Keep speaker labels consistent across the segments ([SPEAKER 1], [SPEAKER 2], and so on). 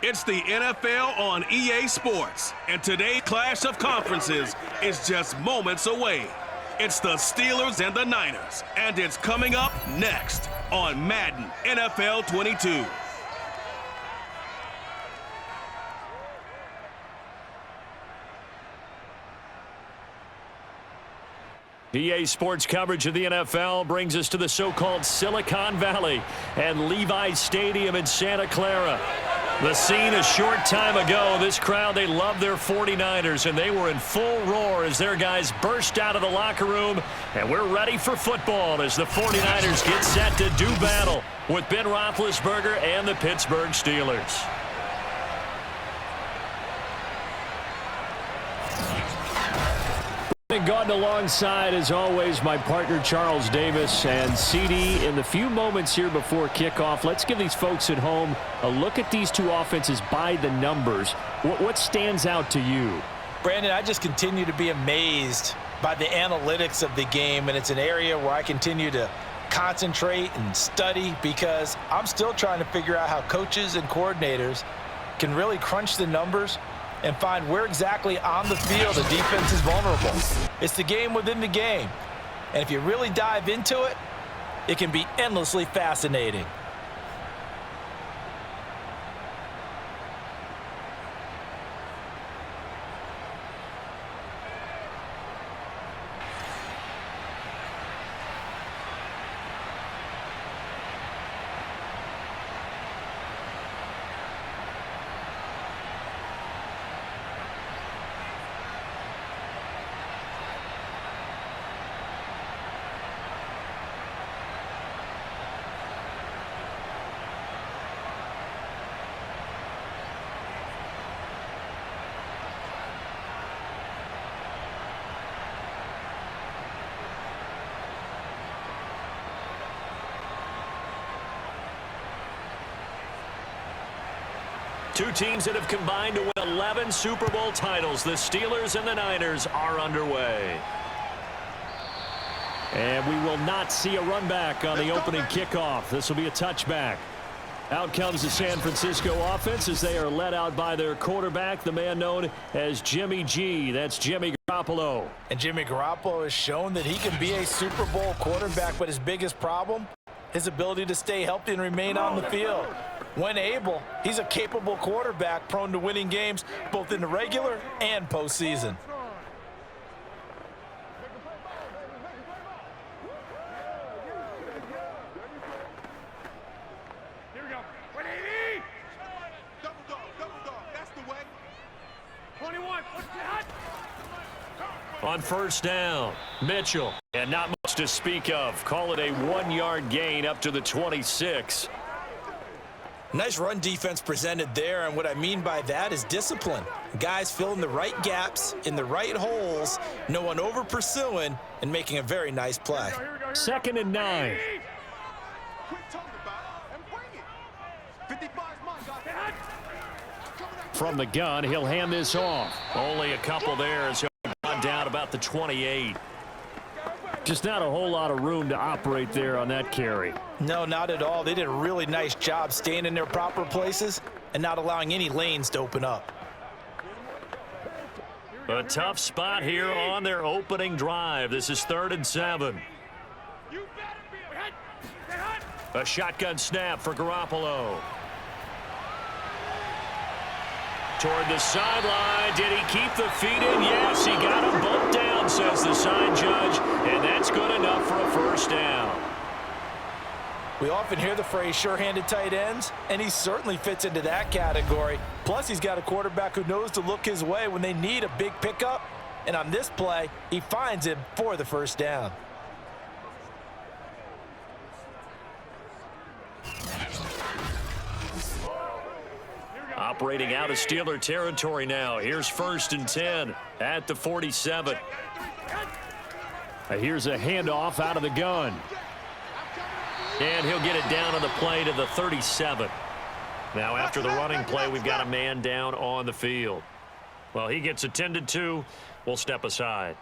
[SPEAKER 1] It's the NFL on EA Sports, and today's clash of conferences is just moments away. It's the Steelers and the Niners, and it's coming up next on Madden NFL 22.
[SPEAKER 2] EA Sports coverage of the NFL brings us to the so-called Silicon Valley and Levi's Stadium in Santa Clara. The scene a short time ago, this crowd, they love their 49ers, and they were in full roar as their guys burst out of the locker room, and we're ready for football as the 49ers get set to do battle with Ben Roethlisberger and the Pittsburgh Steelers. Gotten alongside, as always, my partner Charles Davis and CD. In the few moments here before kickoff, let's give these folks at home a look at these two offenses by the numbers. What stands out to you?
[SPEAKER 3] Brandon, I just continue to be amazed by the analytics of the game, and it's an area where I continue to concentrate and study because I'm still trying to figure out how coaches and coordinators can really crunch the numbers and find where exactly on the field the defense is vulnerable. It's the game within the game. And if you really dive into it, it can be endlessly fascinating.
[SPEAKER 2] Two teams that have combined to win 11 Super Bowl titles. The Steelers and the Niners are underway. And we will not see a run back on the opening kickoff. This will be a touchback. Out comes the San Francisco offense as they are led out by their quarterback, the man known as Jimmy G. That's Jimmy Garoppolo.
[SPEAKER 3] And Jimmy Garoppolo has shown that he can be a Super Bowl quarterback, but his biggest problem, his ability to stay healthy and remain on the field. When able, he's a capable quarterback prone to winning games both in the regular and postseason.
[SPEAKER 4] Here we go. 180! Double dog, that's the way. 21, what's that?
[SPEAKER 2] On first down, Mitchell. And not much to speak of. Call it a 1-yard gain up to the 26.
[SPEAKER 3] Nice run defense presented there, and what I mean by that is discipline. Guys filling the right gaps in the right holes, no one over pursuing, and making a very nice play.
[SPEAKER 2] Second and 9. From the gun, he'll hand this off. Only a couple there as he'll run down about the 28. Just not a whole lot of room to operate there on that carry.
[SPEAKER 3] No, not at all. They did a really nice job staying in their proper places and not allowing any lanes to open up.
[SPEAKER 2] A tough spot here on their opening drive. This is 3rd and 7. A shotgun snap for Garoppolo. Toward the sideline. Did he keep the feet in? Yes, he got him bumped down, says the side judge, and that's good enough for a first down.
[SPEAKER 3] We often hear the phrase sure-handed tight ends, and he certainly fits into that category. Plus, he's got a quarterback who knows to look his way when they need a big pickup, and on this play, he finds him for the first down.
[SPEAKER 2] Operating out of Steeler territory now. Here's 1st and 10 at the 47. Here's a handoff out of the gun. And he'll get it down on the play to the 37. Now, after the running play, we've got a man down on the field. Well, he gets attended to. We'll step aside.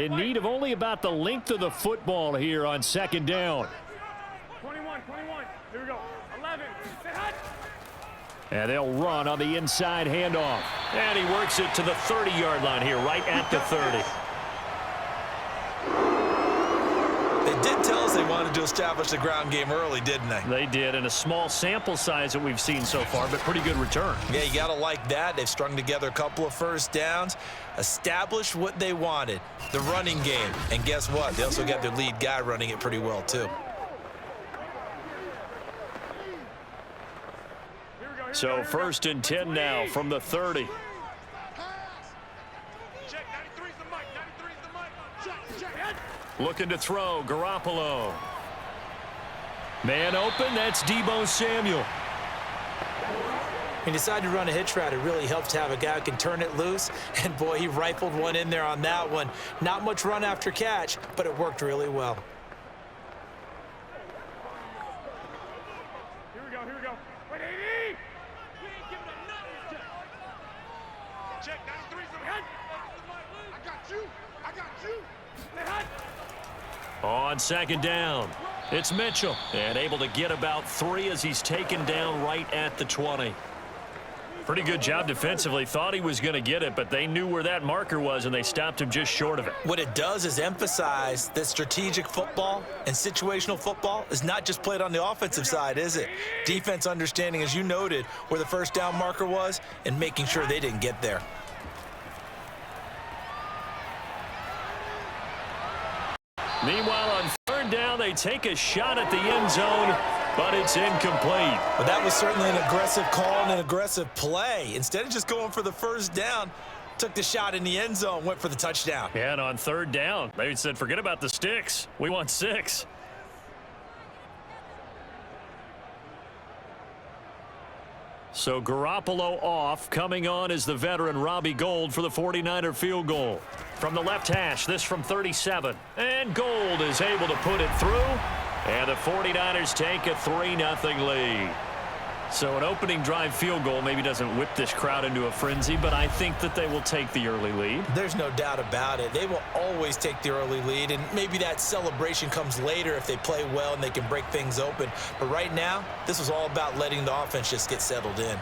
[SPEAKER 2] In need of only about the length of the football here on second down.
[SPEAKER 4] 21. Here we go. 11. Sit hot.
[SPEAKER 2] And they'll run on the inside handoff. And he works it to the 30-yard line here, right at the 30.
[SPEAKER 3] They did tell us they wanted to establish the ground game early, didn't they?
[SPEAKER 2] They did, in a small sample size that we've seen so far, but pretty good return.
[SPEAKER 3] Yeah, you got to like that. They've strung together a couple of first downs, established what they wanted, the running game. And guess what? They also got their lead guy running it pretty well, too.
[SPEAKER 2] So 1st and 10 now from the 30.
[SPEAKER 4] Check. 93's the mic. 93's the mic. Check.
[SPEAKER 2] Looking to throw, Garoppolo. Man open, that's Deebo Samuel.
[SPEAKER 3] He decided to run a hitch route. It really helps to have a guy who can turn it loose. And, boy, he rifled one in there on that one. Not much run after catch, but it worked really well.
[SPEAKER 4] Here we go. Wait, 80! We ain't giving up nothing. Check. 93's the mic. I got you. Sit hot.
[SPEAKER 2] On second down, it's Mitchell. And able to get about 3 as he's taken down right at the 20. Pretty good job defensively. Thought he was going to get it, but they knew where that marker was, and they stopped him just short of it.
[SPEAKER 3] What it does is emphasize that strategic football and situational football is not just played on the offensive side, is it? Defense understanding, as you noted, where the first down marker was and making sure they didn't get there.
[SPEAKER 2] Meanwhile, on 3rd down, they take a shot at the end zone, but it's incomplete.
[SPEAKER 3] But that was certainly an aggressive call and an aggressive play. Instead of just going for the first down, took the shot in the end zone, went for the touchdown.
[SPEAKER 2] And on 3rd down, they said, forget about the sticks. We want 6. So Garoppolo off. Coming on is the veteran Robbie Gould for the 49er field goal. From the left hash, this from 37. And Gould is able to put it through. And the 49ers take a 3-0 lead. So an opening drive field goal maybe doesn't whip this crowd into a frenzy, but I think that they will take the early lead.
[SPEAKER 3] There's no doubt about it. They will always take the early lead, and maybe that celebration comes later if they play well and they can break things open. But right now, this was all about letting the offense just get settled in.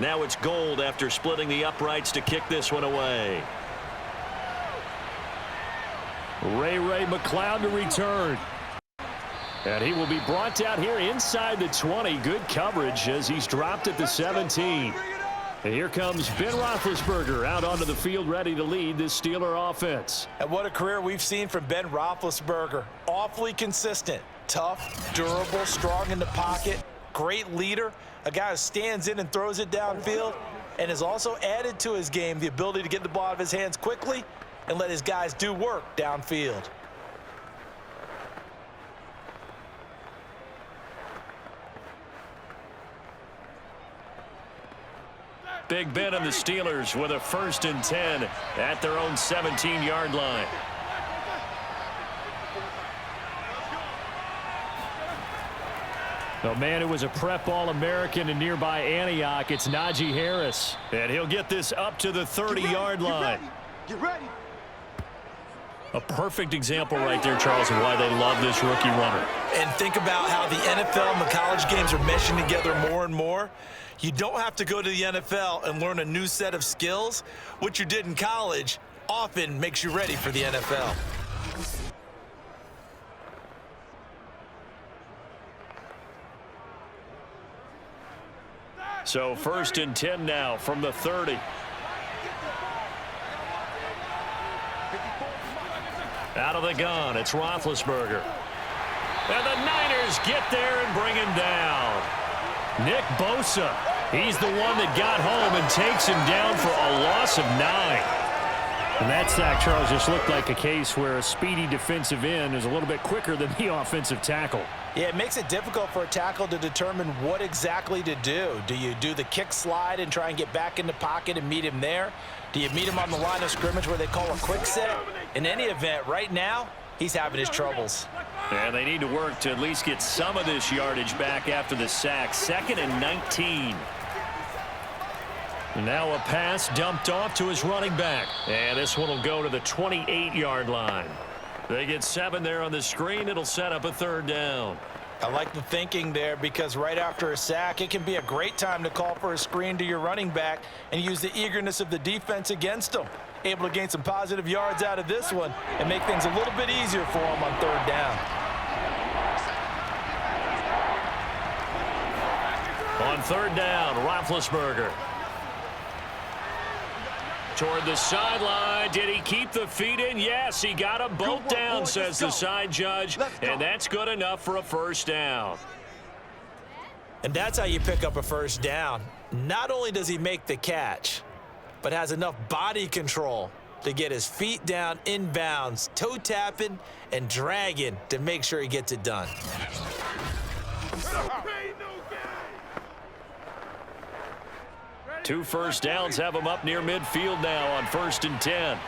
[SPEAKER 2] Now it's Gould after splitting the uprights to kick this one away. Ray McLeod to return. And he will be brought down here inside the 20. Good coverage as he's dropped at the 17. And here comes Ben Roethlisberger out onto the field ready to lead this Steeler offense.
[SPEAKER 3] And what a career we've seen from Ben Roethlisberger. Awfully consistent, tough, durable, strong in the pocket, great leader. A guy who stands in and throws it downfield, and has also added to his game the ability to get the ball out of his hands quickly and let his guys do work downfield.
[SPEAKER 2] Big Ben and the Steelers with a 1st and 10 at their own 17-yard line. The man who was a prep All-American in nearby Antioch, it's Najee Harris. And he'll get this up to the 30-yard line.
[SPEAKER 4] Get ready.
[SPEAKER 2] A perfect example right there, Charles, of why they love this rookie runner.
[SPEAKER 3] And think about how the NFL and the college games are meshing together more and more. You don't have to go to the NFL and learn a new set of skills. What you did in college often makes you ready for the NFL.
[SPEAKER 2] So 1st and 10 now from the 30. Out of the gun, it's Roethlisberger. And the Niners get there and bring him down. Nick Bosa, he's the one that got home and takes him down for a loss of 9. And that sack, Charles, just looked like a case where a speedy defensive end is a little bit quicker than the offensive tackle.
[SPEAKER 3] Yeah, it makes it difficult for a tackle to determine what exactly to do. Do you do the kick slide and try and get back in the pocket and meet him there? Do you meet him on the line of scrimmage where they call a quick set? In any event, right now, he's having his troubles.
[SPEAKER 2] And they need to work to at least get some of this yardage back after the sack. 2nd and 19. And now a pass dumped off to his running back. And this one will go to the 28-yard line. They get 7 there on the screen. It'll set up a 3rd down.
[SPEAKER 3] I like the thinking there because right after a sack, it can be a great time to call for a screen to your running back and use the eagerness of the defense against them. Able to gain some positive yards out of this one and make things a little bit easier for them on 3rd down.
[SPEAKER 2] On 3rd down, Roethlisberger. Toward the sideline. Did he keep the feet in? Yes, he got them both down, says the side judge. And that's good enough for a 1st down.
[SPEAKER 3] And that's how you pick up a 1st down. Not only does he make the catch, but has enough body control to get his feet down inbounds, toe tapping and dragging to make sure he gets it done.
[SPEAKER 2] 2 first downs have him up near midfield now on 1st and 10.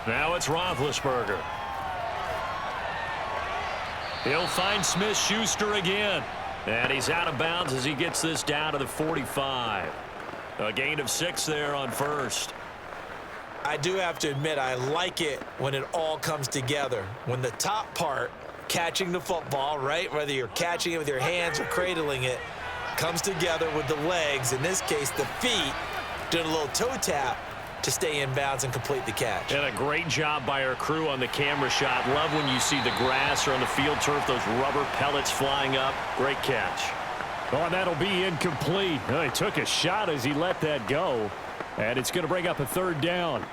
[SPEAKER 2] Now it's Roethlisberger. He'll find Smith-Schuster again. And he's out of bounds as he gets this down to the 45. A gain of 6 there on 1st.
[SPEAKER 3] I do have to admit, I like it when it all comes together. When the top part, catching the football, right, whether you're catching it with your hands or cradling it, comes together with the legs, in this case the feet, doing a little toe tap to stay in bounds and complete the catch.
[SPEAKER 2] And a great job by our crew on the camera shot. Love when you see the grass or on the field turf, those rubber pellets flying up. Great catch. Oh, and that'll be incomplete. He took a shot as he let that go. And it's going to bring up a 3rd down.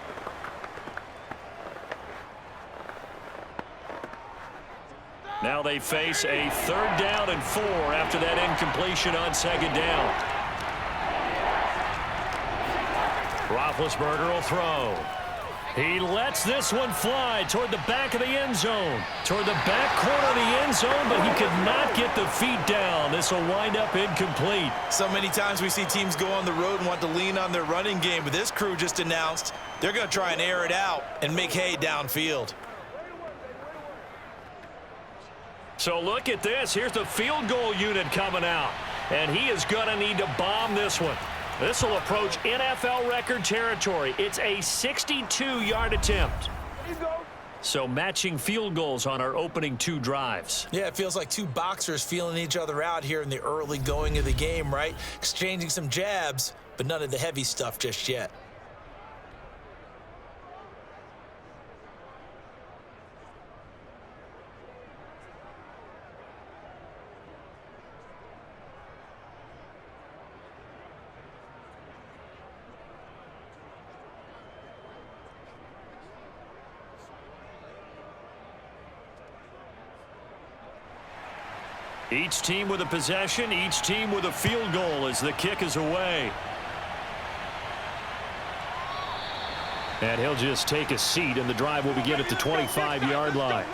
[SPEAKER 2] Now they face a 3rd down and 4 after that incompletion on 2nd down. Roethlisberger will throw. He lets this one fly toward the back of the end zone. Toward the back corner of the end zone, but he could not get the feet down. This will wind up incomplete.
[SPEAKER 3] So many times we see teams go on the road and want to lean on their running game, but this crew just announced they're going to try and air it out and make hay downfield.
[SPEAKER 2] So look at this. Here's the field goal unit coming out. And he is going to need to bomb this one. This will approach NFL record territory. It's a 62-yard attempt. So matching field goals on our opening 2 drives.
[SPEAKER 3] Yeah, it feels like 2 boxers feeling each other out here in the early going of the game, right? Exchanging some jabs, but none of the heavy stuff just yet.
[SPEAKER 2] Each team with a possession, each team with a field goal as the kick is away. And he'll just take a seat, and the drive will begin at the 25-yard line.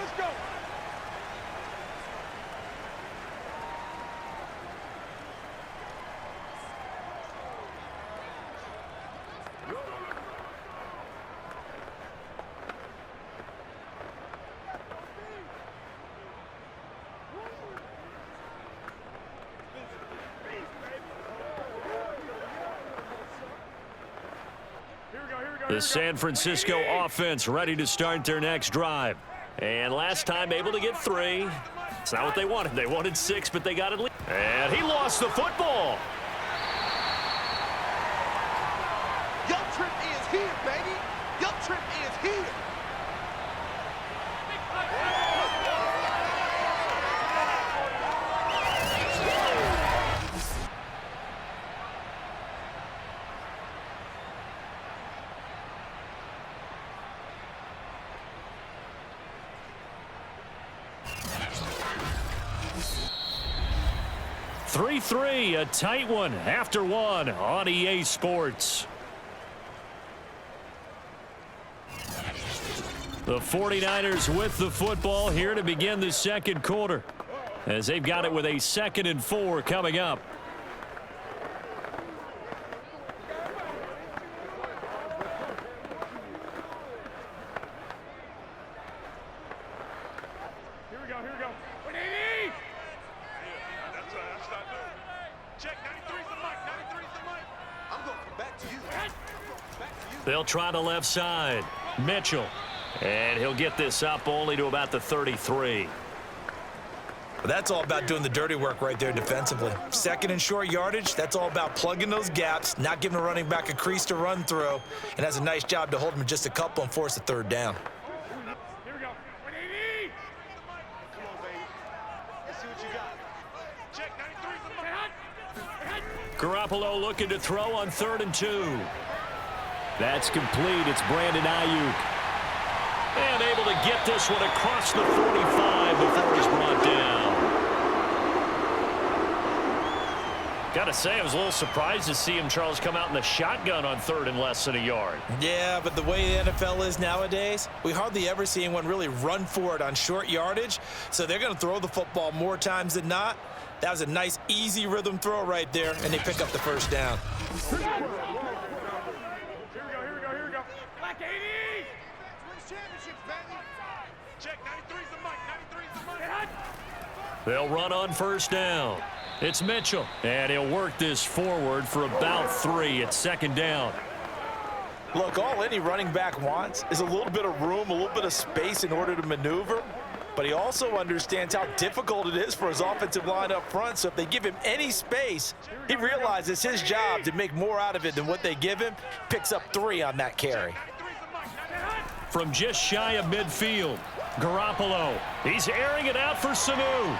[SPEAKER 2] The San Francisco offense ready to start their next drive. And last time able to get 3. It's not what they wanted. They wanted 6, but they got it. And he lost the football.
[SPEAKER 4] Your trip is here, baby. Your trip is here.
[SPEAKER 2] 3-3, a tight one after one on EA Sports. The 49ers with the football here to begin the second quarter, as they've got it with a 2nd and 4 coming up.
[SPEAKER 4] Here we go. 180! That's not good. Check, 93's the mic, 93's the mic. I'm going back to you.
[SPEAKER 2] They'll try the left side. Mitchell. And he'll get this up only to about the 33.
[SPEAKER 3] But that's all about doing the dirty work right there defensively. 2nd and short yardage, that's all about plugging those gaps, not giving a running back a crease to run through, and has a nice job to hold him just a couple and force a 3rd down.
[SPEAKER 4] Here we go. 180! Come on, baby. Let's see what you got. Check, 93's the mic.
[SPEAKER 2] Garoppolo looking to throw on 3rd and 2. That's complete. It's Brandon Ayuk. And able to get this one across the 45 before he's brought down. Got to say, I was a little surprised to see him, Charles, come out in the shotgun on 3rd and less than a yard.
[SPEAKER 3] Yeah, but the way the NFL is nowadays, we hardly ever see anyone really run for it on short yardage. So they're going to throw the football more times than not. That was a nice, easy rhythm throw right there, and they pick up the 1st down.
[SPEAKER 4] Here we go. Black 80! Championships, baby. Check, 93's the mic, 93's the mic.
[SPEAKER 2] They'll run on 1st down. It's Mitchell, and he'll work this forward for about 3 at 2nd down.
[SPEAKER 3] Look, all any running back wants is a little bit of room, a little bit of space in order to maneuver. But he also understands how difficult it is for his offensive line up front. So if they give him any space, he realizes his job to make more out of it than what they give him. Picks up 3 on that carry.
[SPEAKER 2] From just shy of midfield, Garoppolo. He's airing it out for Sanu.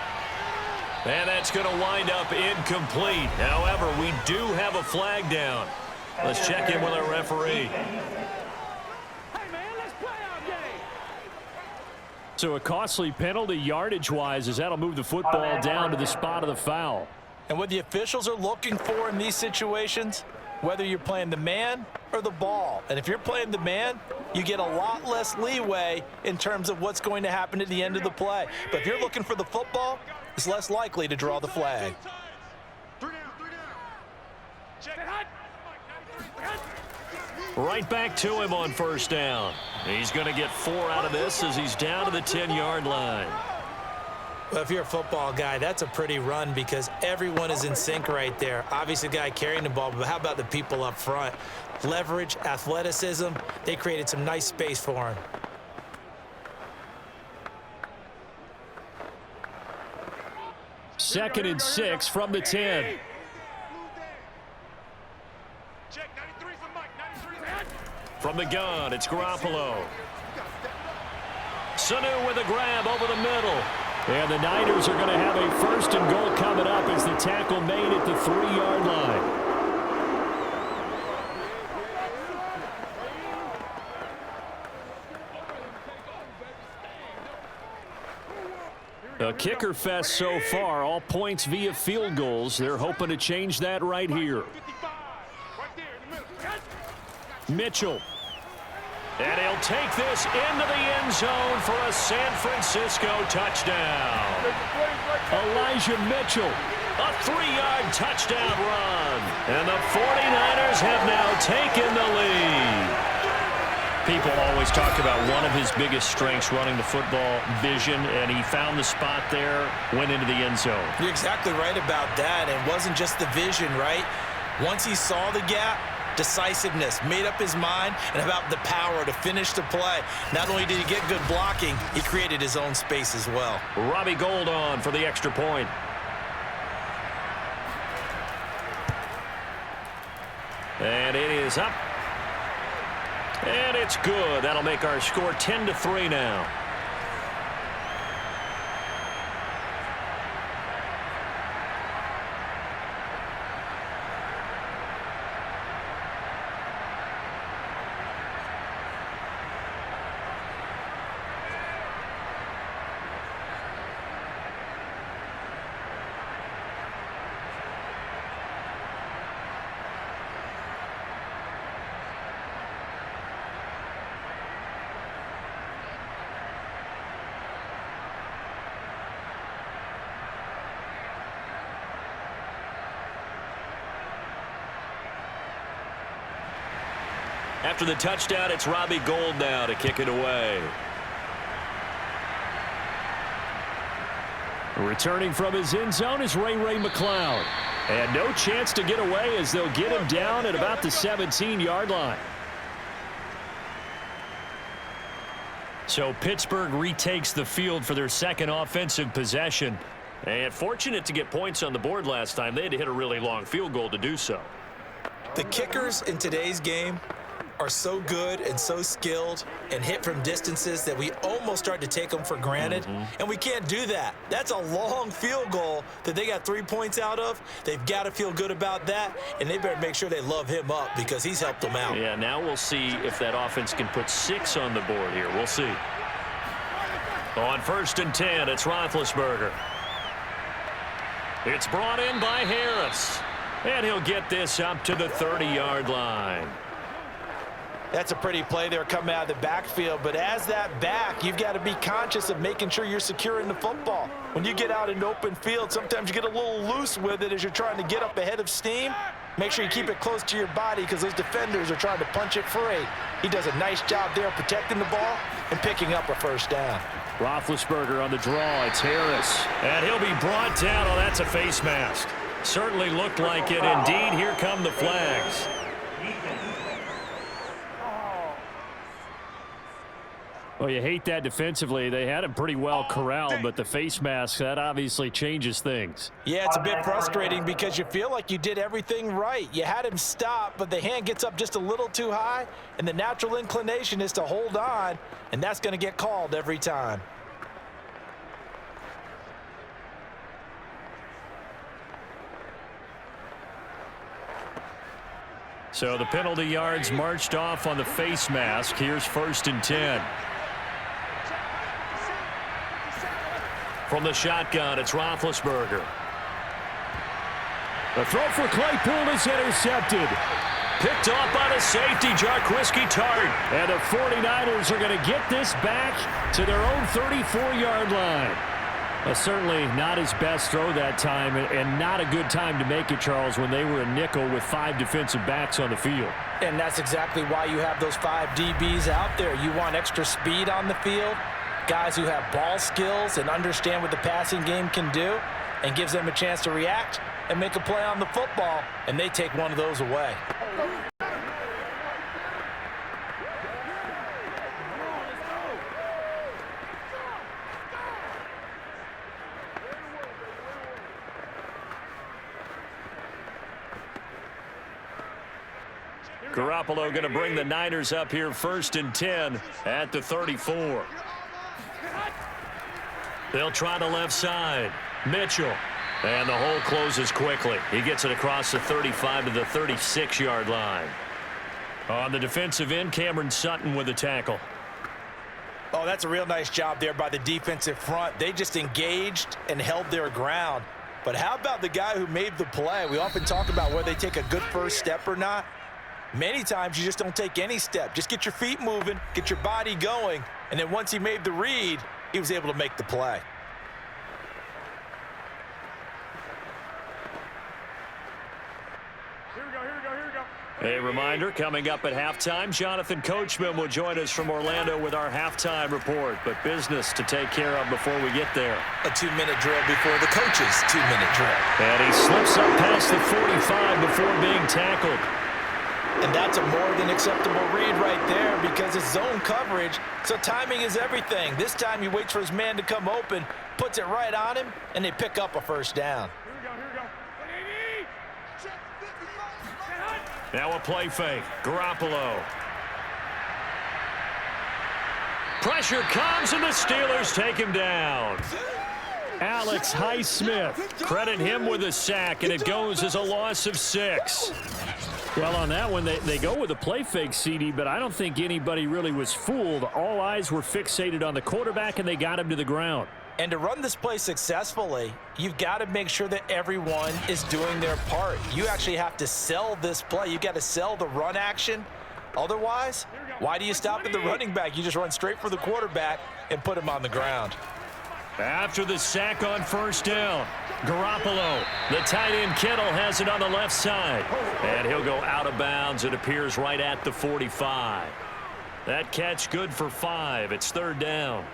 [SPEAKER 2] And that's going to wind up incomplete. However, we do have a flag down. Let's check in with our referee. So a costly penalty yardage-wise, as that'll move the football down to the spot of the foul.
[SPEAKER 3] And what the officials are looking for in these situations, whether you're playing the man or the ball. And if you're playing the man, you get a lot less leeway in terms of what's going to happen at the end of the play. But if you're looking for the football, it's less likely to draw the flag.
[SPEAKER 4] 3 down. Check.
[SPEAKER 2] Right back to him on 1st down. He's going to get 4 out of this as he's down to the 10-yard line.
[SPEAKER 3] Well, if you're a football guy, that's a pretty run because everyone is in sync right there. Obviously, the guy carrying the ball, but how about the people up front? Leverage, athleticism, they created some nice space for him.
[SPEAKER 2] Second and 6 from the 10.
[SPEAKER 4] Check, 93's the mic, 93's the
[SPEAKER 2] From the gun, it's Garoppolo. Sanu with a grab over the middle. And the Niners are going to have a 1st and goal coming up as the tackle made at the 3-yard line. A kicker fest so far, all points via field goals. They're hoping to change that right here. Mitchell. And he'll take this into the end zone for a San Francisco touchdown. Elijah Mitchell, a 3-yard touchdown run. And the 49ers have now taken the lead. People always talk about one of his biggest strengths, running the football, vision, and he found the spot there, went into the end zone.
[SPEAKER 3] You're exactly right about that. It wasn't just the vision, right? Once he saw the gap, decisiveness, made up his mind, and about the power to finish the play. Not only did he get good blocking, he created his own space as well.
[SPEAKER 2] Robbie Gould on for the extra point. And it is up. And it's good. That'll make our score 10-3 now. After the touchdown, it's Robbie Gould now to kick it away. Returning from his end zone is Ray McCloud. And no chance to get away as they'll get him down at about the 17-yard line. So Pittsburgh retakes the field for their second offensive possession. And fortunate to get points on the board last time. They had to hit a really long field goal to do so.
[SPEAKER 3] The kickers in today's game are so good and so skilled and hit from distances that we almost start to take them for granted. And we can't do that. That's a long field goal that they got 3 points out of. They've got to feel good about that, and they better make sure they love him up because he's helped them out.
[SPEAKER 2] Yeah, now we'll see if that offense can put 6 on the board here. We'll see. On 1st and 10, it's Roethlisberger. It's brought in by Harris. And he'll get this up to the 30-yard line.
[SPEAKER 3] That's a pretty play there coming out of the backfield, but as that back, you've got to be conscious of making sure you're securing the football. When you get out in open field, sometimes you get a little loose with it as you're trying to get up ahead of steam. Make sure you keep it close to your body because those defenders are trying to punch it free. He does a nice job there protecting the ball and picking up a first down.
[SPEAKER 2] Roethlisberger on the draw. It's Harris. And he'll be brought down. Oh, that's a face mask. Certainly looked like it. Indeed, here come the flags. Well, you hate that defensively. They had him pretty well corralled, but the face mask, that obviously changes things.
[SPEAKER 3] Yeah, it's a bit frustrating because you feel like you did everything right. You had him stop, but the hand gets up just a little too high, and the natural inclination is to hold on, and that's going to get called every time.
[SPEAKER 2] So the penalty yards marched off on the face mask. Here's 1st and 10. From the shotgun, it's Roethlisberger. The throw for Claypool is intercepted. Picked off by the safety, Jarquiski Tart. And the 49ers are going to get this back to their own 34-yard line. Certainly not his best throw that time, and not a good time to make it, Charles, when they were a nickel with 5 defensive backs on the field.
[SPEAKER 3] And that's exactly why you have those 5 DBs out there. You want extra speed on the field, guys who have ball skills and understand what the passing game can do, and gives them a chance to react and make a play on the football, and they take one of those away.
[SPEAKER 2] Garoppolo going to bring the Niners up here 1st and 10 at the 34. They'll try the left side. Mitchell. And the hole closes quickly. He gets it across the 35 to the 36-yard line. On the defensive end, Cameron Sutton with the tackle.
[SPEAKER 3] Oh, that's a real nice job there by the defensive front. They just engaged and held their ground. But how about the guy who made the play? We often talk about whether they take a good first step or not. Many times you just don't take any step. Just get your feet moving, get your body going, and then once he made the read, he was able to make the play.
[SPEAKER 2] A reminder, coming up at halftime, Jonathan Coachman will join us from Orlando with our halftime report, but business to take care of before we get there.
[SPEAKER 3] A 2-minute drill before the coach's 2-minute drill.
[SPEAKER 2] And he slips up past the 45 before being tackled.
[SPEAKER 3] And that's a more than acceptable read right there because it's zone coverage, so timing is everything. This time he waits for his man to come open, puts it right on him, and they pick up a first down.
[SPEAKER 2] Now a play fake. Garoppolo. Pressure comes, and the Steelers take him down. Alex Highsmith. Credit him with a sack, and it goes as a loss of 6. Well, on that one, they go with a play fake, CD, but I don't think anybody really was fooled. All eyes were fixated on the quarterback, and they got him to the ground.
[SPEAKER 3] And to run this play successfully, you've got to make sure that everyone is doing their part. You actually have to sell this play. You've got to sell the run action. Otherwise, why do you stop at the running back? You just run straight for the quarterback and put him on the ground.
[SPEAKER 2] After the sack on first down, Garoppolo, the tight end Kittle, has it on the left side. And he'll go out of bounds. It appears right at the 45. That catch good for 5. It's third down.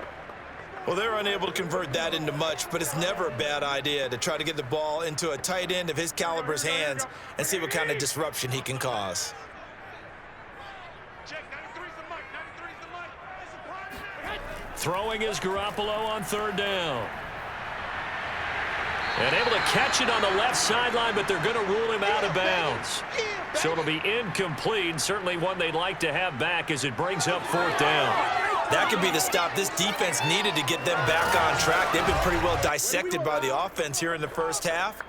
[SPEAKER 3] Well, they're unable to convert that into much, but it's never a bad idea to try to get the ball into a tight end of his caliber's hands and see what kind of disruption he can cause.
[SPEAKER 2] Throwing is Garoppolo on third down. And able to catch it on the left sideline, but they're going to rule him out of bounds. So it'll be incomplete, certainly one they'd like to have back as it brings up fourth down.
[SPEAKER 3] That could be the stop this defense needed to get them back on track. They've been pretty well dissected by the offense here in the first half.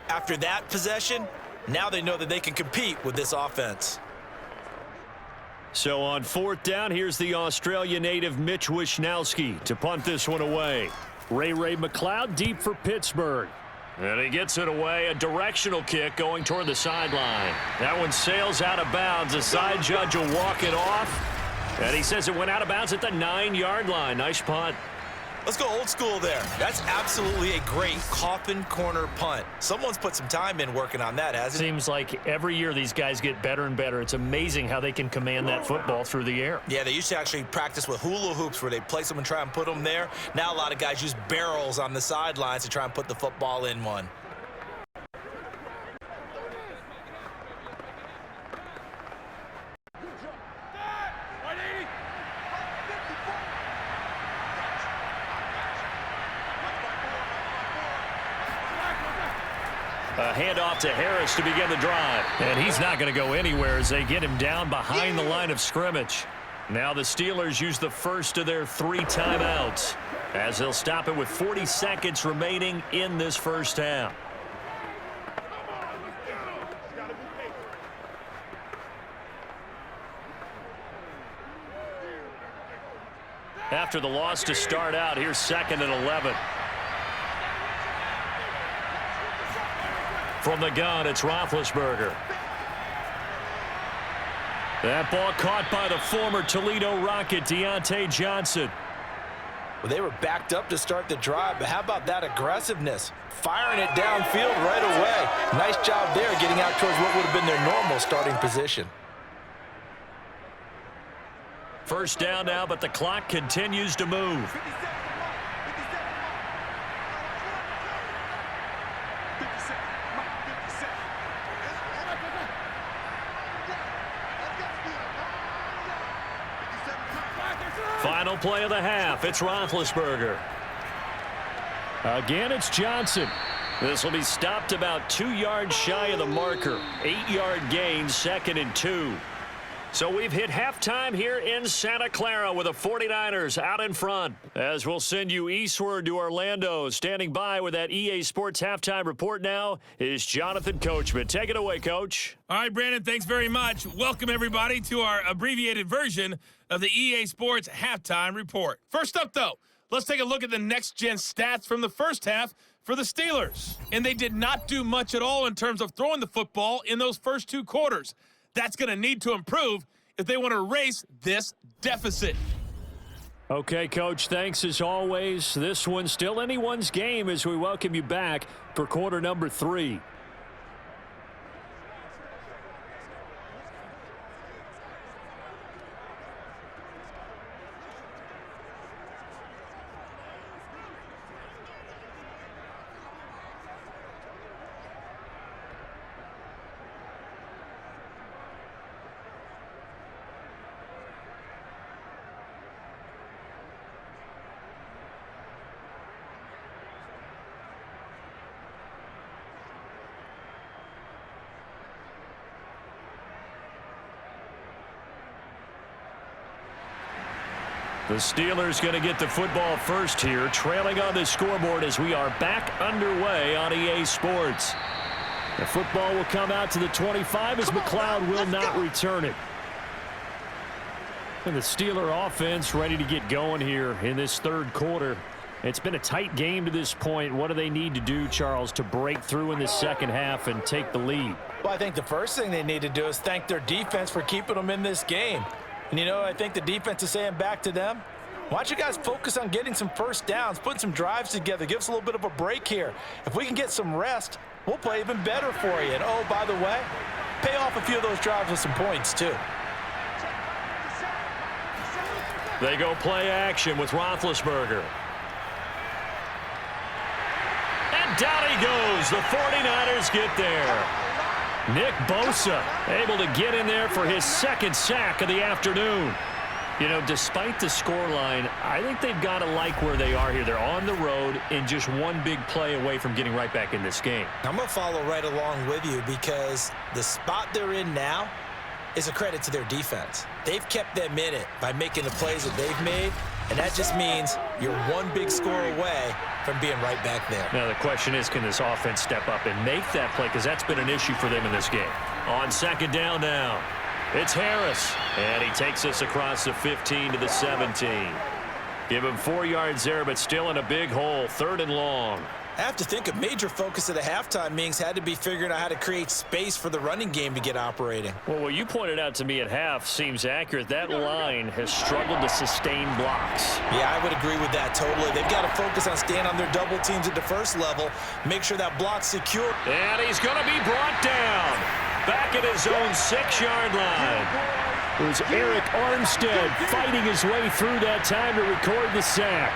[SPEAKER 3] After that possession, now they know that they can compete with this offense.
[SPEAKER 2] So on fourth down, here's the Australia native Mitch Wishnowsky to punt this one away. Ray McLeod deep for Pittsburgh. And he gets it away, a directional kick going toward the sideline. That one sails out of bounds. The side judge will walk it off. And he says it went out of bounds at the 9-yard line. Nice punt.
[SPEAKER 3] Let's go old school there. That's absolutely a great coffin corner punt. Someone's put some time in working on that, hasn't it?
[SPEAKER 2] Seems like every year these guys get better and better. It's amazing how they can command that football through the air.
[SPEAKER 3] Yeah, they used to actually practice with hula hoops where they place them and try and put them there. Now a lot of guys use barrels on the sidelines to try and put the football in one.
[SPEAKER 2] A handoff to Harris to begin the drive. And he's not going to go anywhere as they get him down behind the line of scrimmage. Now the Steelers use the first of their 3 timeouts as they'll stop it with 40 seconds remaining in this first half. After the loss to start out, here's 2nd and 11. From the gun, it's Roethlisberger. That ball caught by the former Toledo Rocket, Deontay Johnson.
[SPEAKER 3] Well, they were backed up to start the drive, but how about that aggressiveness? Firing it downfield right away. Nice job there getting out towards what would have been their normal starting position.
[SPEAKER 2] First down now, but the clock continues to move. Final play of the half. It's Roethlisberger. Again, it's Johnson. This will be stopped about 2 yards shy of the marker. 8-yard gain, 2nd and 2. So we've hit halftime here in Santa Clara with the 49ers out in front. As we'll send you eastward to Orlando. Standing by with that EA Sports halftime report now is Jonathan Coachman. Take it away, Coach.
[SPEAKER 5] All right, Brandon, thanks very much. Welcome, everybody, to our abbreviated version of the EA Sports halftime report. First up, though, let's take a look at the next-gen stats from the first half for the Steelers. And they did not do much at all in terms of throwing the football in those first 2 quarters. That's going to need to improve if they want to erase this deficit.
[SPEAKER 2] Okay, Coach, thanks as always. This one's still anyone's game as we welcome you back for quarter number 3. The Steelers going to get the football first here, trailing on the scoreboard as we are back underway on EA Sports. The football will come out to the 25 as McLeod will not return it. And the Steeler offense ready to get going here in this third quarter. It's been a tight game to this point. What do they need to do, Charles, to break through in the second half and take the lead?
[SPEAKER 3] Well, I think the first thing they need to do is thank their defense for keeping them in this game. And, you know, I think the defense is saying back to them, Why don't you guys focus on getting some first downs, putting some drives together, give us a little bit of a break here. If we can get some rest, we'll play even better for you. And, oh, by the way, pay off a few of those drives with some points, too.
[SPEAKER 2] They go play action with Roethlisberger. And down he goes. The 49ers get there. Nick Bosa able to get in there for his second sack of the afternoon. You know, despite the scoreline, I think they've got to like where they are here. They're on the road and just one big play away from getting right back in this game.
[SPEAKER 3] I'm going to follow right along with you because the spot they're in now is a credit to their defense. They've kept them in it by making the plays that they've made, and that just means you're one big score away from being right back there.
[SPEAKER 2] Now, the question is, can this offense step up and make that play? Because that's been an issue for them in this game. On second down now, it's Harris, and he takes us across the 15 to the 17. Give him 4 yards there, but still in a big hole, 3rd and long.
[SPEAKER 3] I have to think a major focus of the halftime meetings had to be figuring out how to create space for the running game to get operating.
[SPEAKER 2] Well, what you pointed out to me at half seems accurate. That line has struggled to sustain blocks.
[SPEAKER 3] Yeah, I would agree with that totally. They've got to focus on staying on their double teams at the first level, make sure that block's secure.
[SPEAKER 2] And he's going to be brought down back at his own 6-yard line. It was Eric Armstead fighting his way through that time to record the sack.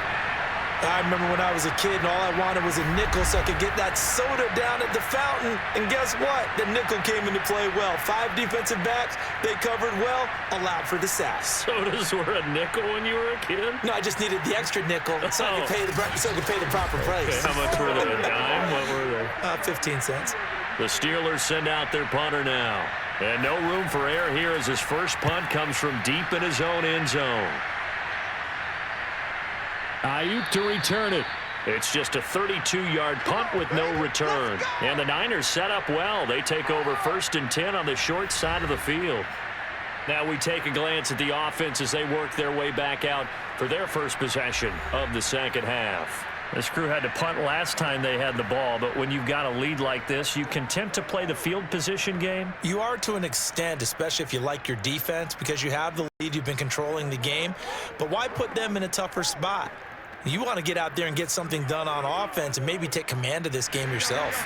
[SPEAKER 3] I remember when I was a kid and all I wanted was a nickel so I could get that soda down at the fountain. And guess what? The nickel came into play well. 5 defensive backs, they covered well, allowed for the sack.
[SPEAKER 2] Sodas were a nickel when you were a kid?
[SPEAKER 3] No, I just needed the extra nickel so I could pay the proper price.
[SPEAKER 2] Okay, how much were they? A dime? What were they?
[SPEAKER 3] 15 cents.
[SPEAKER 2] The Steelers send out their punter now. And no room for error here as his first punt comes from deep in his own end zone. Ayuk to return it. It's just a 32-yard punt with no return. And the Niners set up well. They take over 1st and 10 on the short side of the field. Now we take a glance at the offense as they work their way back out for their first possession of the second half. This crew had to punt last time they had the ball, but when you've got a lead like this, you content to play the field position game?
[SPEAKER 3] You are to an extent, especially if you like your defense, because you have the lead, you've been controlling the game. But why put them in a tougher spot? You want to get out there and get something done on offense and maybe take command of this game yourself.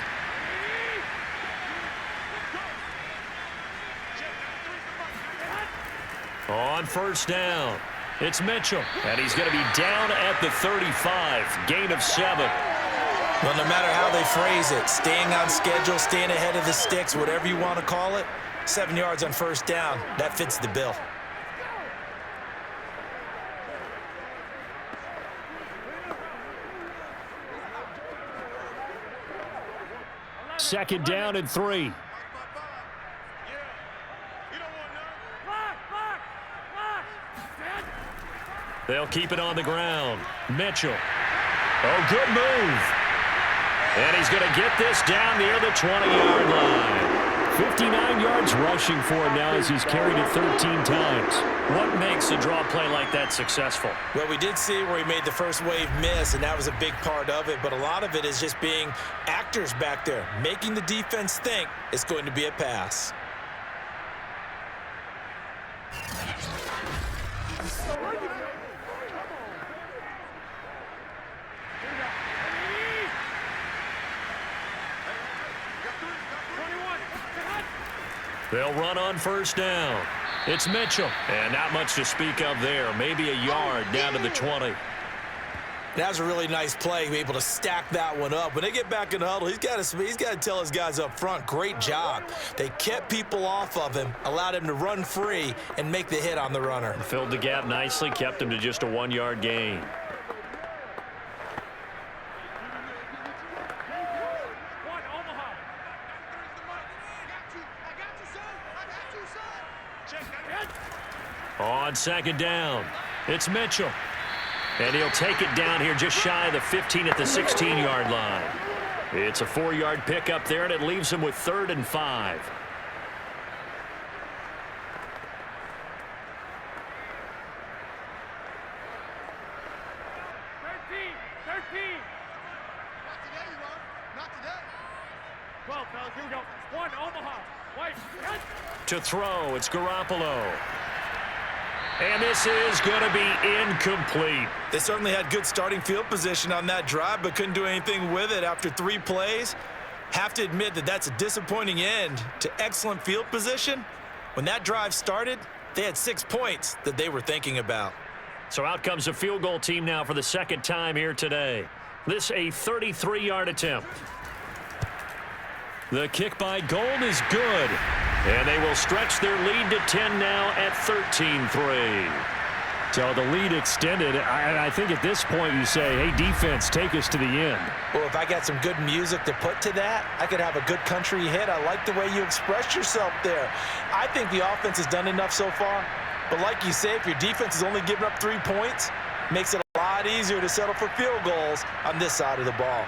[SPEAKER 2] On first down, it's Mitchell, and he's going to be down at the 35, gain of 7.
[SPEAKER 3] Well, no matter how they phrase it, staying on schedule, staying ahead of the sticks, whatever you want to call it, 7 yards on first down, that fits the bill.
[SPEAKER 2] Second down and 3. They'll keep it on the ground. Mitchell. Oh, good move. And he's going to get this down near the 20-yard line. 59 yards rushing for him now as he's carried it 13 times. What makes a draw play like that successful?
[SPEAKER 3] Well, we did see where he made the first wave miss, and that was a big part of it. But a lot of it is just being actors back there, making the defense think it's going to be a pass.
[SPEAKER 2] They'll run on first down. It's Mitchell. And not much to speak of there. Maybe a yard down to the 20.
[SPEAKER 3] That was a really nice play, able to stack that one up. When they get back in the huddle, he's got to tell his guys up front, great job. They kept people off of him, allowed him to run free and make the hit on the runner.
[SPEAKER 2] Filled the gap nicely, kept him to just a 1-yard gain. On second down, it's Mitchell. And he'll take it down here just shy of the 15 at the 16-yard line. It's a 4-yard pickup there, and it leaves him with 3rd and 5. To throw, it's Garoppolo. And this is going to be incomplete.
[SPEAKER 3] They certainly had good starting field position on that drive, but couldn't do anything with it after 3 plays. Have to admit that that's a disappointing end to excellent field position. When that drive started, they had 6 points that they were thinking about.
[SPEAKER 2] So out comes a field goal team now for the second time here today. This a 33-yard attempt. The kick by Gold is good. And they will stretch their lead to 10 now at 13-3.
[SPEAKER 6] So the lead extended. I think at this point you say, hey, defense, take us to the end.
[SPEAKER 3] Well, if I got some good music to put to that, I could have a good country hit. I like the way you expressed yourself there. I think the offense has done enough so far. But like you say, if your defense is only giving up 3 points, makes it a lot easier to settle for field goals on this side of the ball.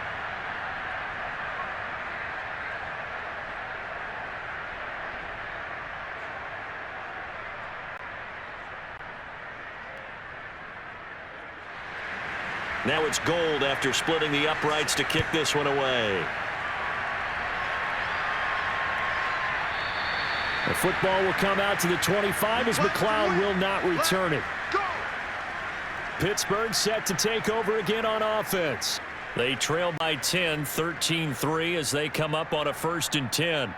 [SPEAKER 2] Now it's Gold after splitting the uprights to kick this one away.
[SPEAKER 6] The football will come out to the 25 as McLeod will not return it. Pittsburgh set to take over again on offense.
[SPEAKER 2] They trail by 10, 13-3 as they come up on a 1st and 10.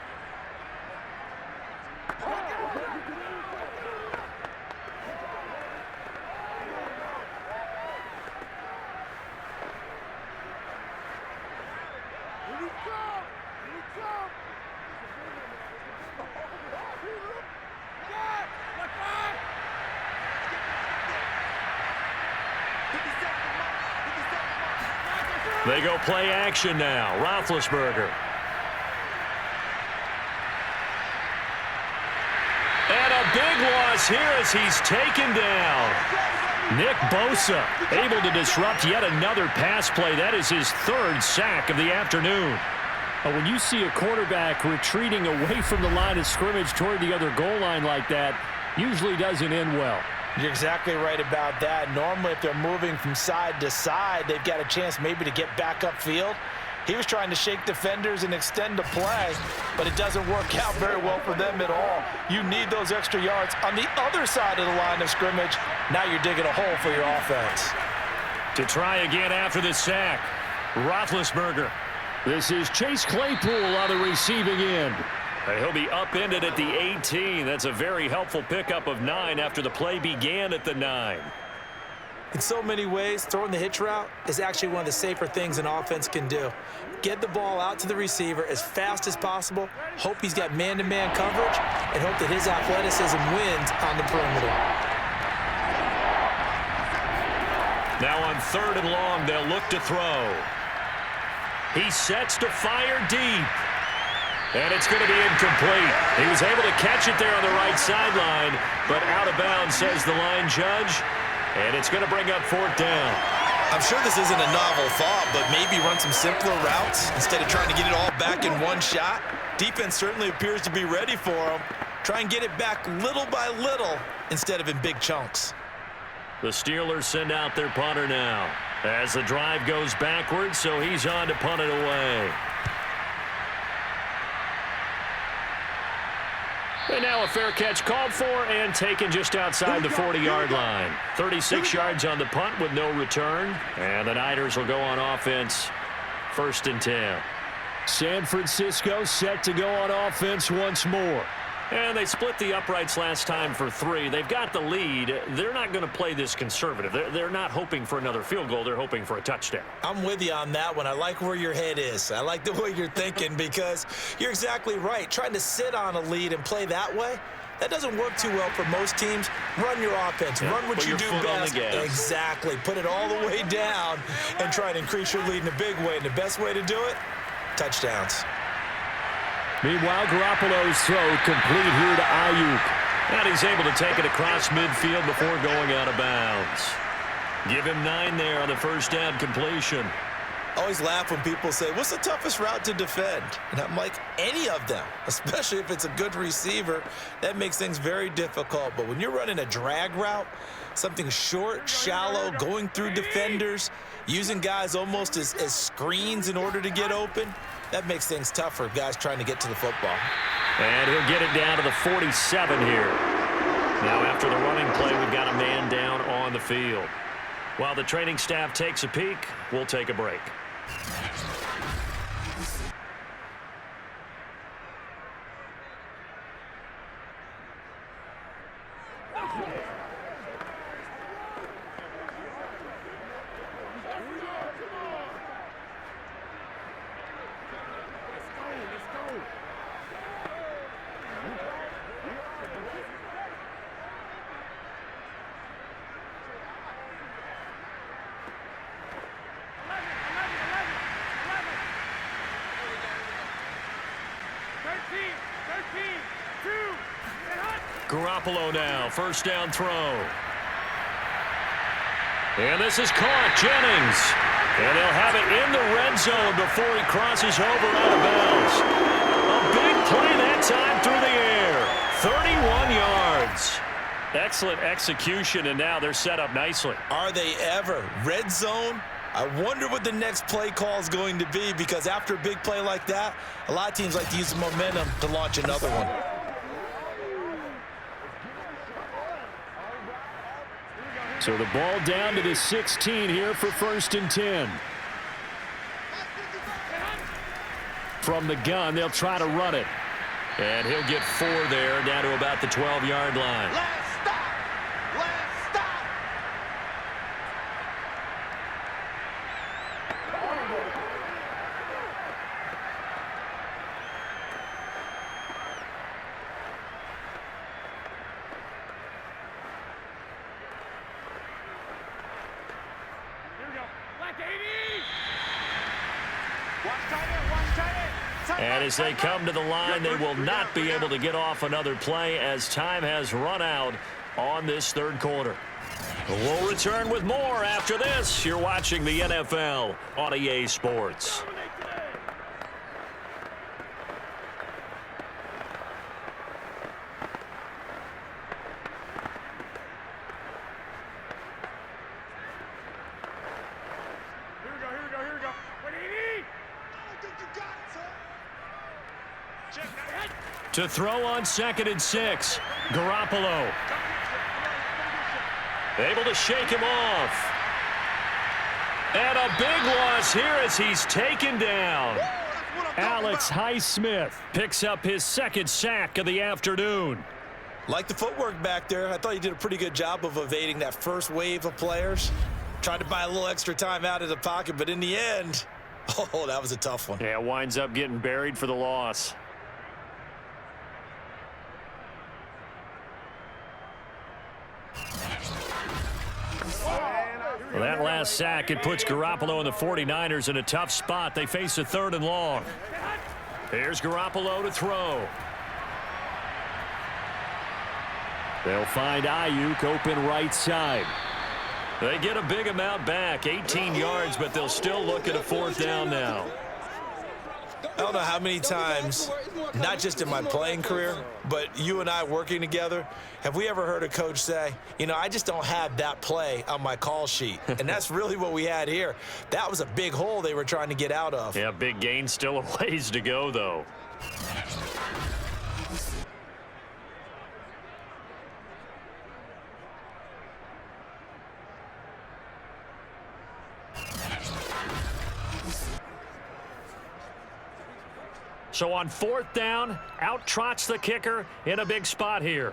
[SPEAKER 2] They go play action now. Roethlisberger. And a big loss here as he's taken down.
[SPEAKER 6] Nick Bosa able to disrupt yet another pass play. That is his 3rd sack of the afternoon. When you see a quarterback retreating away from the line of scrimmage toward the other goal line like that, usually doesn't end well.
[SPEAKER 3] You're exactly right about that. Normally, if they're moving from side to side, they've got a chance maybe to get back upfield. He was trying to shake defenders and extend the play, but it doesn't work out very well for them at all. You need those extra yards on the other side of the line of scrimmage. Now you're digging a hole for your offense.
[SPEAKER 2] To try again after the sack, Roethlisberger.
[SPEAKER 6] This is Chase Claypool on the receiving end.
[SPEAKER 2] He'll be upended at the 18. That's a very helpful pickup of 9 after the play began at the 9.
[SPEAKER 3] In so many ways, throwing the hitch route is actually one of the safer things an offense can do. Get the ball out to the receiver as fast as possible, hope he's got man-to-man coverage, and hope that his athleticism wins on the perimeter.
[SPEAKER 2] Now on 3rd and long, they'll look to throw. He sets to fire deep. And it's going to be incomplete. He was able to catch it there on the right sideline, but out of bounds, says the line judge. And it's going to bring up 4th down.
[SPEAKER 3] I'm sure this isn't a novel thought, but maybe run some simpler routes instead of trying to get it all back in one shot. Defense certainly appears to be ready for him. Try and get it back little by little instead of in big chunks.
[SPEAKER 2] The Steelers send out their punter now as the drive goes backwards, so he's on to punt it away. And now a fair catch called for and taken just outside the 40-yard line. 36 yards on the punt with no return. And the Niners will go on offense 1st and 10.
[SPEAKER 6] San Francisco set to go on offense once more.
[SPEAKER 2] And they split the uprights last time for 3. They've got the lead. They're not going to play this conservative. They're not hoping for another field goal. They're hoping for a touchdown.
[SPEAKER 3] I'm with you on that one. I like where your head is. I like the way you're thinking because you're exactly right. Trying to sit on a lead and play that way, that doesn't work too well for most teams. Run your offense. Run what you do best. Exactly. Put it all the way down and try to increase your lead in a big way. And the best way to do it, touchdowns.
[SPEAKER 6] Meanwhile, Garoppolo's throw complete here to Ayuk.
[SPEAKER 2] And he's able to take it across midfield before going out of bounds. Give him 9 there on the 1st down completion.
[SPEAKER 3] I always laugh when people say, what's the toughest route to defend? And I'm like, any of them, especially if it's a good receiver. That makes things very difficult. But when you're running a drag route, something short, shallow, going through defenders, using guys almost as screens in order to get open, that makes things tough for guys trying to get to the football.
[SPEAKER 2] And he'll get it down to the 47 here. Now after after the running play, we've got a man down on the field. While the training staff takes a peek, we'll take a break. Garoppolo now, first down throw. And this is caught, Jennings. And they'll have it in the red zone before he crosses over out of bounds. A big play that time through the air. 31 yards. Excellent execution, and now they're set up nicely.
[SPEAKER 3] Are they ever? Red zone? I wonder what the next play call is going to be, because after a big play like that, a lot of teams like to use the momentum to launch another one.
[SPEAKER 6] So the ball down to the 16 here for 1st and 10. From the gun, they'll try to run it.
[SPEAKER 2] And he'll get 4 there, down to about the 12-yard line.
[SPEAKER 4] Let's stop.
[SPEAKER 2] And as they come to the line, they will not be able to get off another play as time has run out on this third quarter. We'll return with more after this. You're watching the NFL on EA Sports. To throw on 2nd and 6. Garoppolo. Able to shake him off. And a big loss here as he's taken down.
[SPEAKER 6] Alex Highsmith
[SPEAKER 2] Picks up his 2nd sack of the afternoon.
[SPEAKER 3] Like the footwork back there, I thought he did a pretty good job of evading that first wave of players. Tried to buy a little extra time out of the pocket, but in the end, oh, that was a tough one.
[SPEAKER 2] Yeah, winds up getting buried for the loss. Well, that last sack, it puts Garoppolo and the 49ers in a tough spot. They face a 3rd and long. Here's Garoppolo to throw.
[SPEAKER 6] They'll find Ayuk open right side.
[SPEAKER 2] They get a big amount back, 18 yards, but they'll still look at a 4th down now.
[SPEAKER 3] I don't know how many times, not just in my playing career, but you and I working together, have we ever heard a coach say, you know, I just don't have that play on my call sheet. And that's really what we had here. That was a big hole they were trying to get out of.
[SPEAKER 2] Yeah, big gain, still a ways to go, though. So on 4th down, out trots the kicker in a big spot here.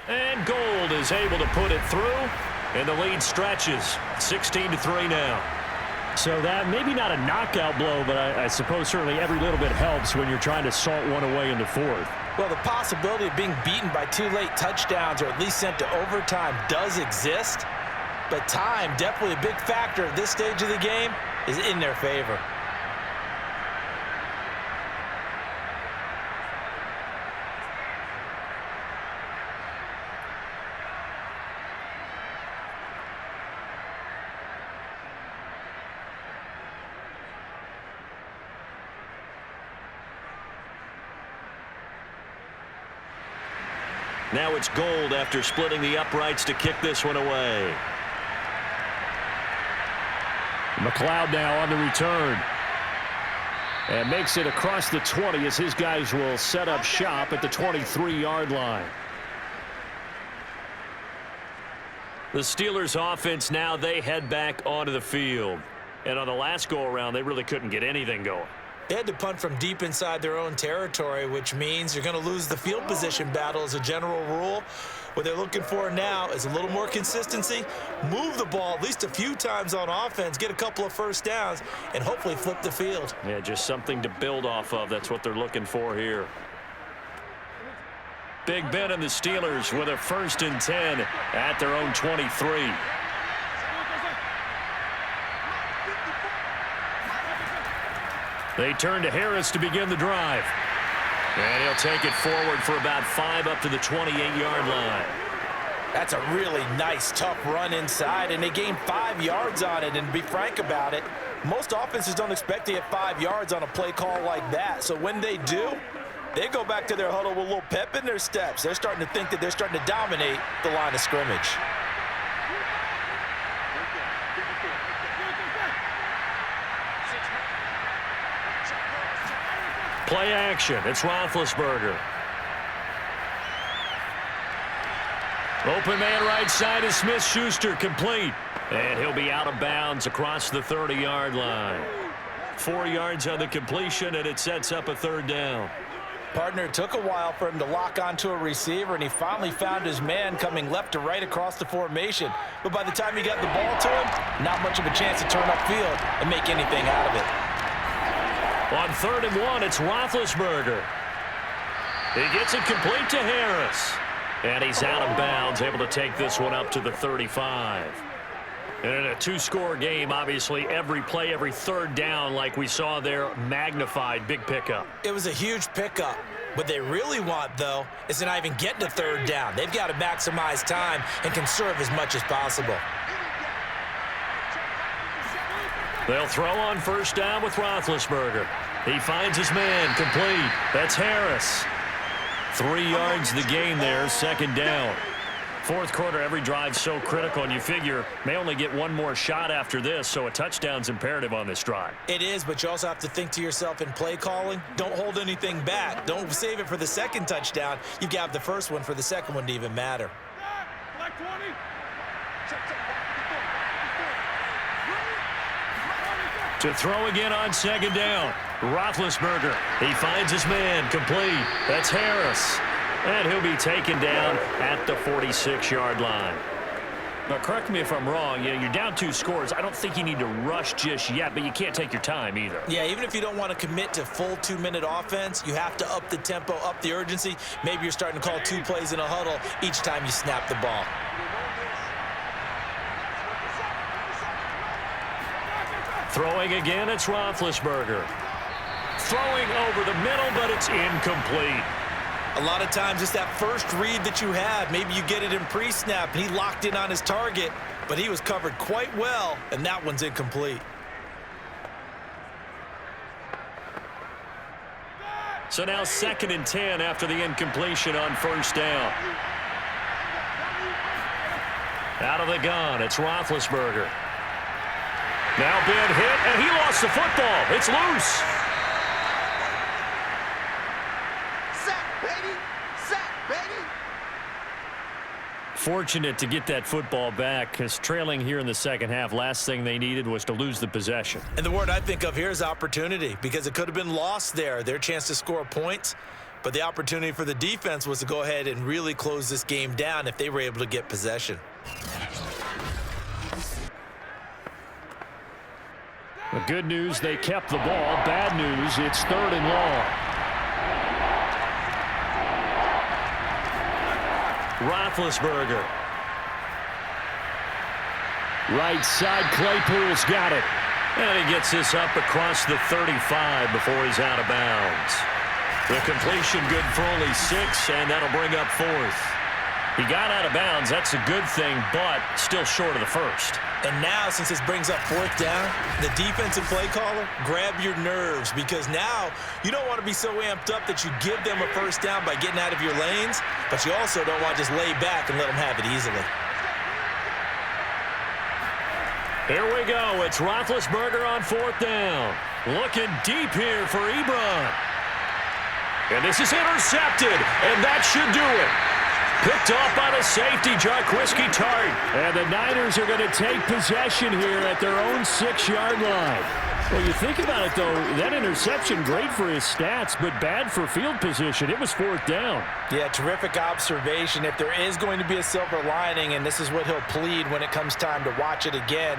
[SPEAKER 2] And Gold is able to put it through, and the lead stretches. 16-3 now.
[SPEAKER 6] So that maybe not a knockout blow, but I suppose certainly every little bit helps when you're trying to salt one away in the 4th.
[SPEAKER 3] Well, the possibility of being beaten by 2 late touchdowns or at least sent to overtime does exist, but time, definitely a big factor at this stage of the game, is in their favor.
[SPEAKER 2] Now it's Gold after splitting the uprights to kick this one away.
[SPEAKER 6] McLeod now on the return. And makes it across the 20 as his guys will set up shop at the 23-yard line. The Steelers offense now, they head back onto the field. And on the last go-around, they really couldn't get anything going.
[SPEAKER 3] They had to punt from deep inside their own territory, which means you're going to lose the field position battle as a general rule. What they're looking for now is a little more consistency, move the ball at least a few times on offense, get a couple of first downs, and hopefully flip the field.
[SPEAKER 6] Yeah, just something to build off of. That's what they're looking for here. Big Ben and the Steelers with a 1st and 10 at their own 23. They turn to Harris to begin the drive. And he'll take it forward for about 5 up to the 28-yard line.
[SPEAKER 3] That's a really nice, tough run inside, and they gained 5 yards on it. And to be frank about it, most offenses don't expect to get 5 yards on a play call like that. So when they do, they go back to their huddle with a little pep in their steps. They're starting to think that they're starting to dominate the line of scrimmage.
[SPEAKER 6] Play action. It's Roethlisberger. Open man right side is Smith-Schuster, complete. And he'll be out of bounds across the 30-yard line. 4 yards on the completion, and it sets up a 3rd down.
[SPEAKER 3] Partner, it took a while for him to lock onto a receiver, and he finally found his man coming left to right across the formation. But by the time he got the ball to him, not much of a chance to turn upfield and make anything out of it.
[SPEAKER 6] On 3rd and 1, it's Roethlisberger. He gets it complete to Harris. And he's out of bounds, able to take this one up to the 35. And in a 2-score game, obviously, every play, every 3rd down, like we saw there, magnified, big pickup.
[SPEAKER 3] It was a huge pickup. What they really want, though, is to not even get to 3rd down. They've got to maximize time and conserve as much as possible.
[SPEAKER 6] They'll throw on 1st down with Roethlisberger. He finds his man, complete. That's Harris. 3 yards the gain there, 2nd down. 4th quarter, every drive so critical, and you figure may only get one more shot after this, so a touchdown's imperative on this drive.
[SPEAKER 3] It is, but you also have to think to yourself in play calling, don't hold anything back. Don't save it for the 2nd touchdown. You've got the 1st one for the 2nd one to even matter.
[SPEAKER 4] Black 20.
[SPEAKER 6] To throw again on 2nd down. Roethlisberger. He finds his man, complete. That's Harris. And he'll be taken down at the 46-yard line. Now, correct me if I'm wrong. You're down 2 scores. I don't think you need to rush just yet, but you can't take your time either.
[SPEAKER 3] Yeah, even if you don't want to commit to full 2-minute offense, you have to up the tempo, up the urgency. Maybe you're starting to call 2 plays in a huddle each time you snap the ball.
[SPEAKER 6] Throwing again, it's Roethlisberger. Throwing over the middle, but it's incomplete.
[SPEAKER 3] A lot of times it's that first read that you have. Maybe you get it in pre-snap, and he locked in on his target, but he was covered quite well, and that one's incomplete.
[SPEAKER 6] So now 2nd and 10 after the incompletion on 1st down. Out of the gun, it's Roethlisberger. Now Ben hit, and he lost the football. It's loose. Fortunate to get that football back, because trailing here in the 2nd half, last thing they needed was to lose the possession.
[SPEAKER 3] And the word I think of here is opportunity, because it could have been lost there, their chance to score points. But the opportunity for the defense was to go ahead and really close this game down if they were able to get possession.
[SPEAKER 6] The good news, they kept the ball. Bad news, it's 3rd and long. Roethlisberger. Right side, Claypool's got it. And he gets this up across the 35 before he's out of bounds. The completion good for only 6, and that'll bring up 4th. He got out of bounds. That's a good thing, but still short of the 1st.
[SPEAKER 3] And now, since this brings up 4th down, the defensive play caller, grab your nerves, because now you don't want to be so amped up that you give them a 1st down by getting out of your lanes, but you also don't want to just lay back and let them have it easily.
[SPEAKER 6] Here we go. It's Roethlisberger on 4th down.
[SPEAKER 2] Looking deep here for Ebron. And this is intercepted, and that should do it. Picked off by the safety, Jarquiski Tart. And the Niners are going to take possession here at their own 6-yard line.
[SPEAKER 6] Well, you think about it, though, that interception, great for his stats, but bad for field position. It was 4th down.
[SPEAKER 3] Yeah, terrific observation. If there is going to be a silver lining, and this is what he'll plead when it comes time to watch it again,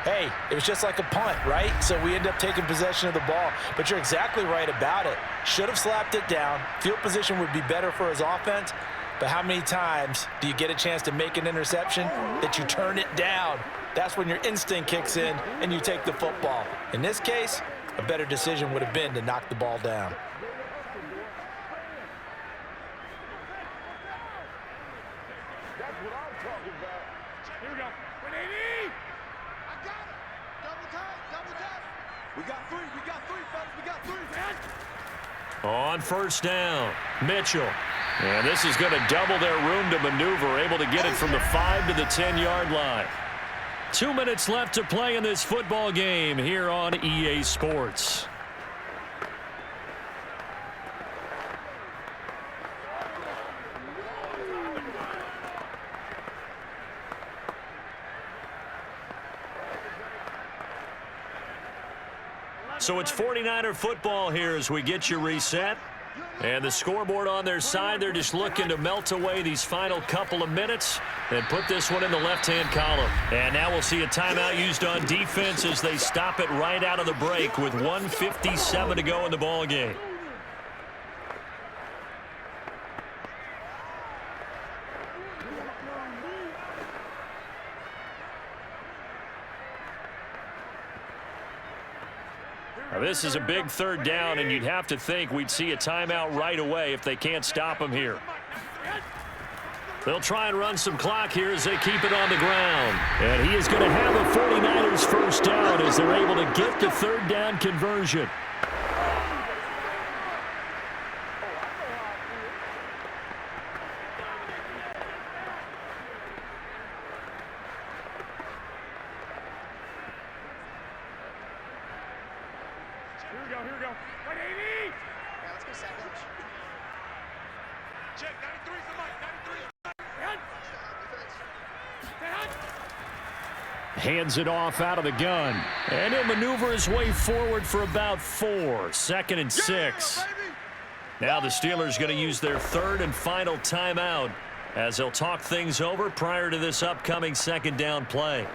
[SPEAKER 3] hey, it was just like a punt, right? So we end up taking possession of the ball. But you're exactly right about it. Should have slapped it down. Field position would be better for his offense. But how many times do you get a chance to make an interception that you turn it down? That's when your instinct kicks in and you take the football. In this case, a better decision would have been to knock the ball down.
[SPEAKER 4] That's what I'm talking about. Here we go. 180. I got it. Double time, double time. We got three, fellas. We got three, man.
[SPEAKER 2] On 1st down, Mitchell. And this is going to double their room to maneuver, able to get it from the 5 to the 10-yard line. 2 minutes left to play in this football game here on EA Sports. So it's 49er football here as we get you reset. And the scoreboard on their side, they're just looking to melt away these final couple of minutes and put this one in the left-hand column. And now we'll see a timeout used on defense as they stop it right out of the break with 1:57 to go in the ball game. Now, this is a big 3rd down, and you'd have to think we'd see a timeout right away if they can't stop him here. They'll try and run some clock here as they keep it on the ground. And he is going to have a 49ers 1st down as they're able to get the 3rd down conversion.
[SPEAKER 4] Here we go. 180. Yeah, let's go sandwich. Check, 93's the mic, 93's.
[SPEAKER 6] Hands it off out of the gun.
[SPEAKER 2] And he'll maneuver his way forward for about 4. 2nd and 6. Now the Steelers going to use their 3rd and final timeout as they'll talk things over prior to this upcoming 2nd down play.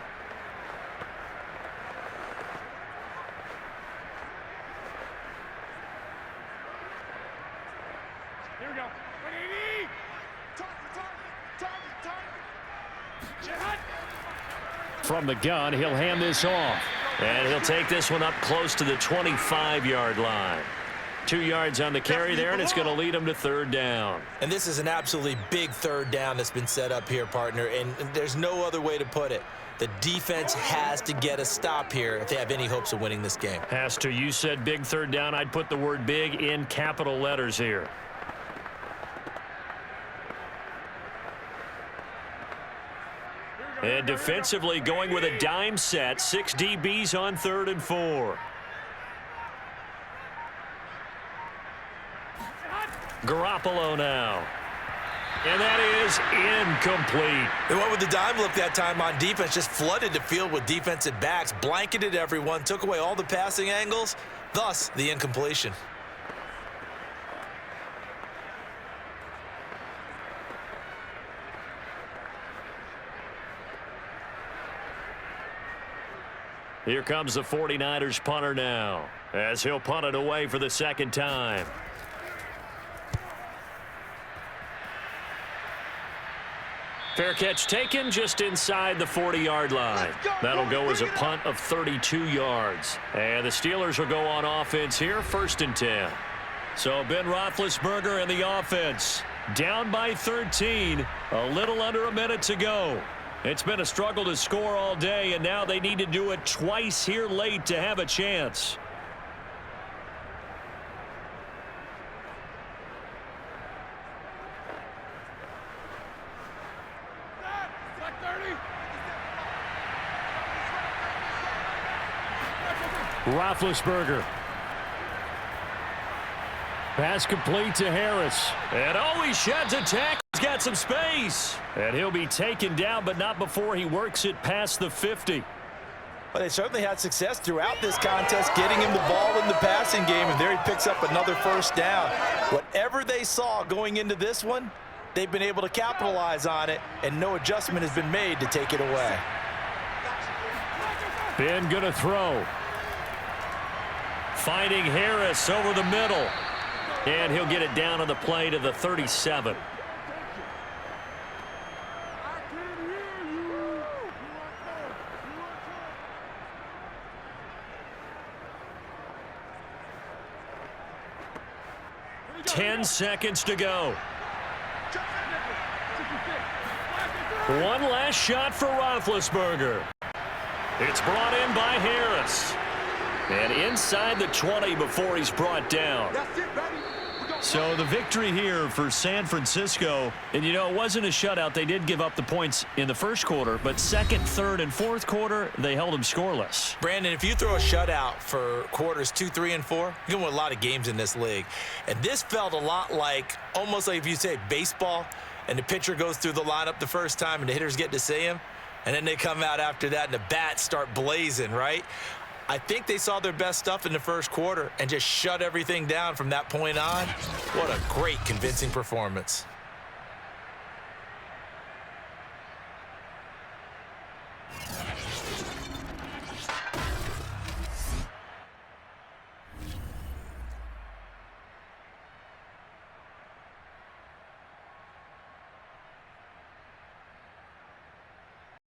[SPEAKER 4] Here we go. 180. Target.
[SPEAKER 6] From the gun, he'll hand this off.
[SPEAKER 2] And he'll take this one up close to the 25-yard line. 2 yards on the carry there, and it's going to lead him to 3rd down.
[SPEAKER 3] And this is an absolutely big 3rd down that's been set up here, partner, and there's no other way to put it. The defense has to get a stop here if they have any hopes of winning this game.
[SPEAKER 2] Has to. You said big 3rd down. I'd put the word big in capital letters here. And defensively going with a dime set. 6 DBs on 3rd and 4. Garoppolo now. And that is incomplete.
[SPEAKER 3] They went with the dime look that time on defense, just flooded the field with defensive backs, blanketed everyone, took away all the passing angles, thus the incompletion.
[SPEAKER 2] Here comes the 49ers punter now as he'll punt it away for the 2nd time. Fair catch taken just inside the 40-yard line. That'll go as a punt of 32 yards. And the Steelers will go on offense here, 1st and 10. So Ben Roethlisberger and the offense down by 13, a little under a minute to go. It's been a struggle to score all day, and now they need to do it twice here late to have a chance.
[SPEAKER 6] Roethlisberger. Pass complete to Harris.
[SPEAKER 2] And he sheds a tackle. He's got some space. And he'll be taken down, but not before he works it past the 50.
[SPEAKER 3] Well, they certainly had success throughout this contest getting him the ball in the passing game, and there he picks up another first down. Whatever they saw going into this one, they've been able to capitalize on it, and no adjustment has been made to take it away.
[SPEAKER 6] Ben gonna throw.
[SPEAKER 2] Finding Harris over the middle. And he'll get it down on the play to the 37. Ten seconds to go. One last shot for Roethlisberger. It's brought in by Harris. And inside the 20 before he's brought down.
[SPEAKER 6] So the victory here for San Francisco,
[SPEAKER 2] And, you know, it wasn't a shutout. They did give up the points in the first quarter, but second, third, and fourth quarter, they held them scoreless.
[SPEAKER 3] Brandon, if you throw a shutout for quarters 2, 3, and 4, you're going to win a lot of games in this league. And this felt a lot like, almost like if you say baseball, and the pitcher goes through the lineup the first time and the hitters get to see him, and then they come out after that and the bats start blazing, right? I think they saw their best stuff in the first quarter and just shut everything down from that point on. What a great, convincing performance.